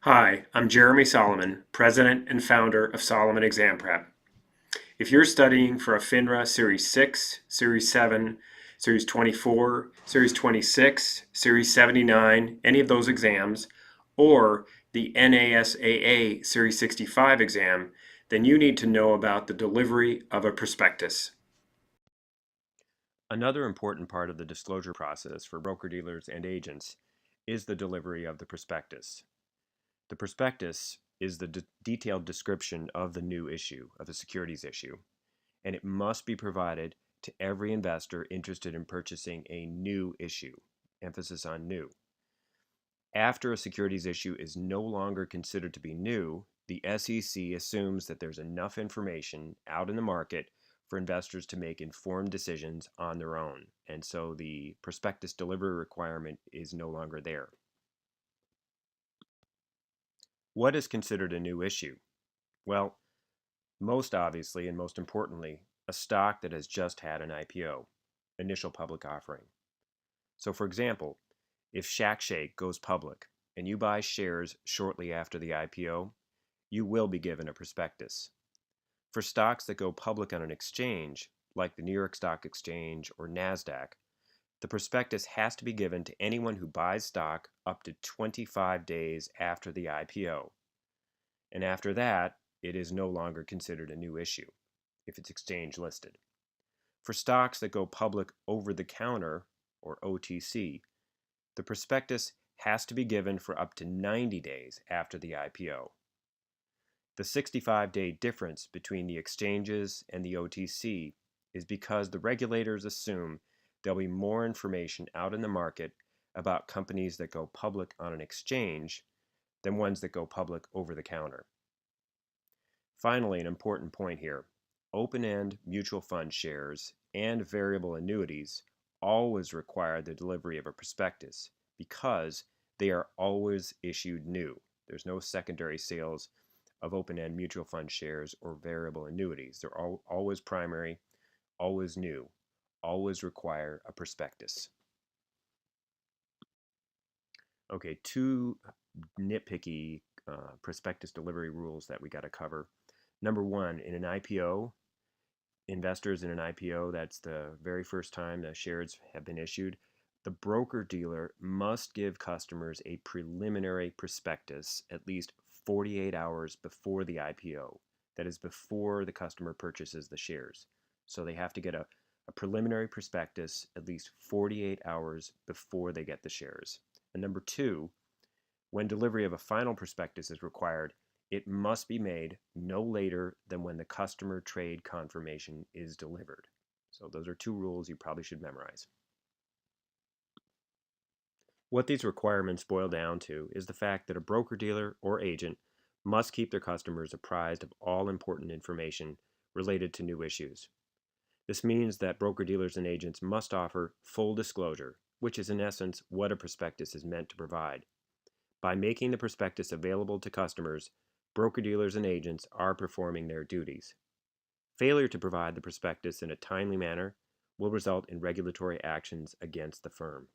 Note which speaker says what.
Speaker 1: Hi, I'm Jeremy Solomon, President and founder of Solomon Exam Prep. If you're studying for a FINRA Series 6, Series 7, Series 24, Series 26, Series 79, any of those exams, or the NASAA Series 65 exam, then you need to know about the delivery of a prospectus.
Speaker 2: Another important part of the disclosure process for broker-dealers and agents is the delivery of the prospectus. The prospectus is the detailed description of the new issue, of the securities issue, and it must be provided to every investor interested in purchasing a new issue, emphasis on new. After a securities issue is no longer considered to be new, the SEC assumes that there's enough information out in the market for investors to make informed decisions on their own. And so the prospectus delivery requirement is no longer there. What is considered a new issue? Well, most obviously and most importantly, a stock that has just had an IPO, initial public offering. So for example, if Shack Shake goes public and you buy shares shortly after the IPO, you will be given a prospectus. For stocks that go public on an exchange, like the New York Stock Exchange or NASDAQ, the prospectus has to be given to anyone who buys stock up to 25 days after the IPO. And after that, it is no longer considered a new issue if it's exchange listed. For stocks that go public over the counter, or OTC, the prospectus has to be given for up to 90 days after the IPO. The 65-day difference between the exchanges and the OTC is because the regulators assume there'll be more information out in the market about companies that go public on an exchange than ones that go public over the counter. Finally, an important point here, open-end mutual fund shares and variable annuities always require the delivery of a prospectus because they are always issued new. There's no secondary sales of open-end mutual fund shares or variable annuities. They're always primary, always new, always require a prospectus. Okay, two nitpicky prospectus delivery rules that we got to cover. Number one, in an IPO, investors in an IPO, that's the very first time the shares have been issued, the broker-dealer must give customers a preliminary prospectus at least 48 hours before the IPO. That is before the customer purchases the shares. So they have to get a preliminary prospectus at least 48 hours before they get the shares. And number two, when delivery of a final prospectus is required, it must be made no later than when the customer trade confirmation is delivered. So those are two rules you probably should memorize. What these requirements boil down to is the fact that a broker-dealer or agent must keep their customers apprised of all important information related to new issues. This means that broker-dealers and agents must offer full disclosure, which is in essence what a prospectus is meant to provide. By making the prospectus available to customers, broker-dealers and agents are performing their duties. Failure to provide the prospectus in a timely manner will result in regulatory actions against the firm.